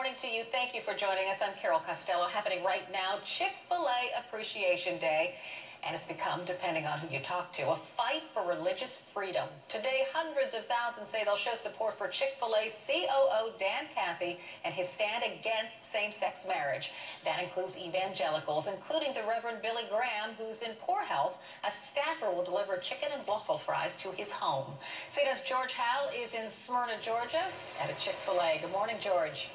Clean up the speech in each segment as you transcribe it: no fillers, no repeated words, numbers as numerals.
morning to you. Thank you for joining us. I'm Carol Costello. Happening right now, Chick-Fil-A Appreciation Day. And it's become, depending on who you talk to, a fight for religious freedom. Today, hundreds of thousands say they'll show support for Chick-fil-A COO Dan Cathy and his stand against same-sex marriage. That includes evangelicals, including the Reverend Billy Graham, who's in poor health. A staffer will deliver chicken and waffle fries to his home. CNN's George Howell is in Smyrna, Georgia, at a Chick-fil-A. Good morning, George.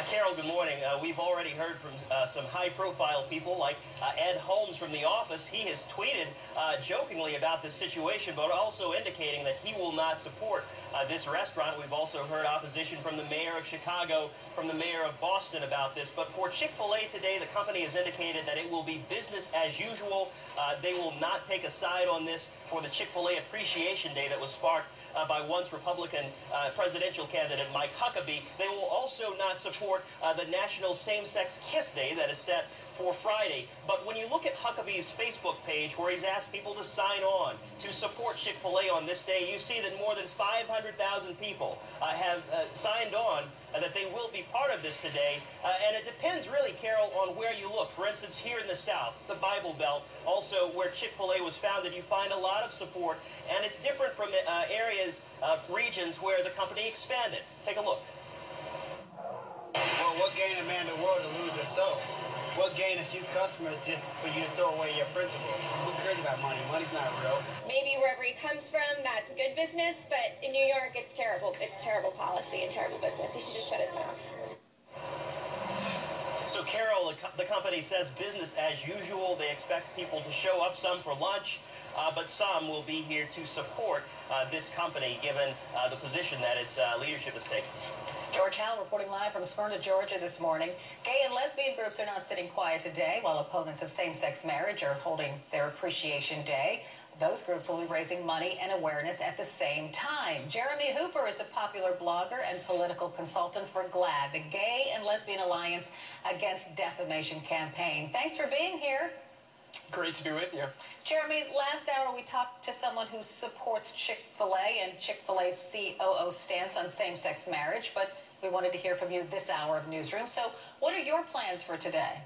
Carol, good morning. We've already heard from some high-profile people like Ed Holmes from The Office. He has tweeted jokingly about this situation, but also indicating that he will not support this restaurant. We've also heard opposition from the mayor of Chicago, from the mayor of Boston about this. But for Chick-fil-A today, the company has indicated that it will be business as usual. They will not take a side on this for the Chick-fil-A Appreciation Day that was sparked by once Republican presidential candidate Mike Huckabee. They will also not support the National Same-Sex Kiss Day that is set for Friday. But when you look at Huckabee's Facebook page, where he's asked people to sign on to support Chick-fil-A on this day, you see that more than 500,000 people have signed on that they will be part of this today. And it depends really, Carol, on where you look. For instance, here in the South, the Bible Belt, also where Chick-fil-A was founded, you find a lot of support. And it's different from areas, regions where the company expanded. Take a look. Well, what gain a man the world to lose his soul? What gain a few customers just for you to throw away your principles? Who cares about money? Money's not real. Maybe wherever he comes from, that's good business, but in New York, it's terrible. It's terrible policy and terrible business. He should just shut his mouth. So, Carol, the company says business as usual. They expect people to show up, some for lunch, but some will be here to support this company, given the position that its leadership is taking. George Howell reporting live from Smyrna, Georgia this morning. Gay and lesbian groups are not sitting quiet today, while opponents of same-sex marriage are holding their Appreciation Day. Those groups will be raising money and awareness at the same time. Jeremy Hooper is a popular blogger and political consultant for GLAAD, the Gay and Lesbian Alliance Against Defamation campaign. Thanks for being here. Great to be with you. Jeremy, last hour we talked to someone who supports Chick-fil-A and Chick-fil-A's COO stance on same-sex marriage, but we wanted to hear from you this hour of Newsroom. So what are your plans for today?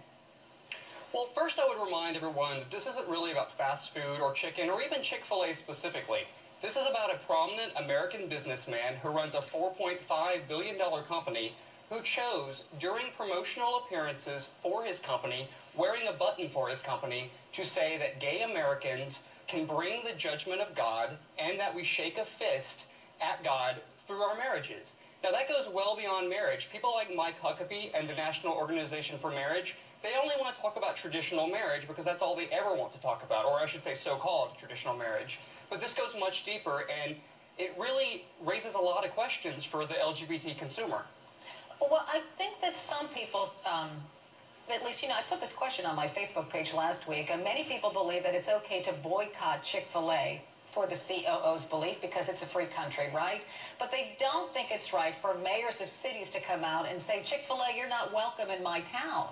Well, first I would remind everyone that this isn't really about fast food or chicken or even Chick-fil-A specifically. This is about a prominent American businessman who runs a $4.5 billion company who chose, during promotional appearances for his company, wearing a button for his company, to say that gay Americans can bring the judgment of God and that we shake a fist at God through our marriages. Now, that goes well beyond marriage. People like Mike Huckabee and the National Organization for Marriage, they only want to talk about traditional marriage because that's all they ever want to talk about, or I should say so-called traditional marriage. But this goes much deeper, and it really raises a lot of questions for the LGBT consumer. Well, I think that some people, at least, I put this question on my Facebook page last week. Many people believe that it's okay to boycott Chick-fil-A for the COO's belief because it's a free country, right? But they don't think it's right for mayors of cities to come out and say, Chick-fil-A, you're not welcome in my town.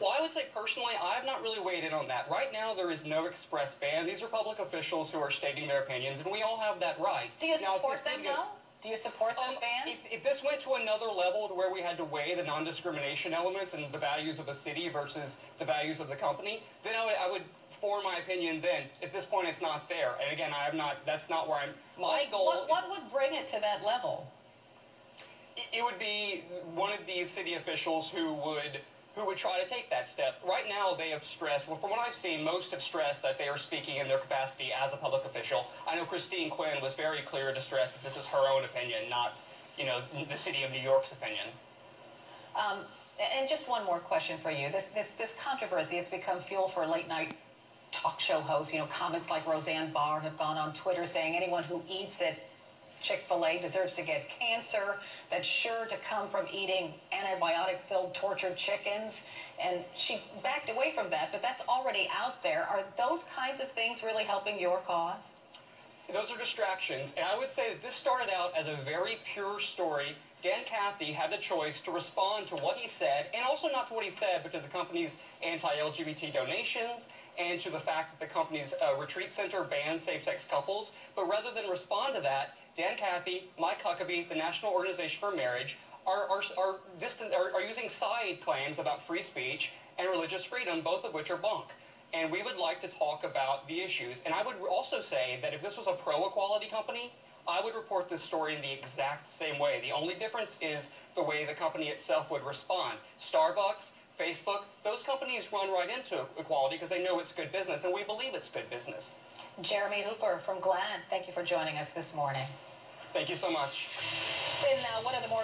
Well, I would say personally, I have not really weighed in on that. Right now, there is no express ban. These are public officials who are stating their opinions, and we all have that right. Do you support them, though? Do you support those bans? If this went to another level to where we had to weigh the non-discrimination elements and the values of a city versus the values of the company, then I would form my opinion then. At this point, it's not there. And again, that's not where my goal. What would bring it to that level? It would be one of these city officials who would try to take that step. Right now, they have stressed, well, from what I've seen, most have stressed that they are speaking in their capacity as a public official. I know Christine Quinn was very clear to stress that this is her own opinion, not, the city of New York's opinion. And just one more question for you. This controversy, it's become fuel for late-night talk show hosts. Comments like Roseanne Barr have gone on Twitter saying anyone who eats at Chick-fil-A deserves to get cancer, that's sure to come from eating antibiotic-filled tortured chickens. And she backed away from that, but that's already out there. Are those kinds of things really helping your cause? Those are distractions, and I would say that this started out as a very pure story. Dan Cathy had the choice to respond to what he said, and also not to what he said, but to the company's anti-LGBT donations, and to the fact that the company's retreat center bans same-sex couples. But rather than respond to that, Dan Cathy, Mike Huckabee, the National Organization for Marriage, are using side claims about free speech and religious freedom, both of which are bunk. And we would like to talk about the issues. And I would also say that if this was a pro-equality company, I would report this story in the exact same way. The only difference is the way the company itself would respond. Starbucks, Facebook, those companies run right into equality because they know it's good business, and we believe it's good business. Jeremy Hooper from GLAAD, thank you for joining us this morning. Thank you so much. Spin now, one of the more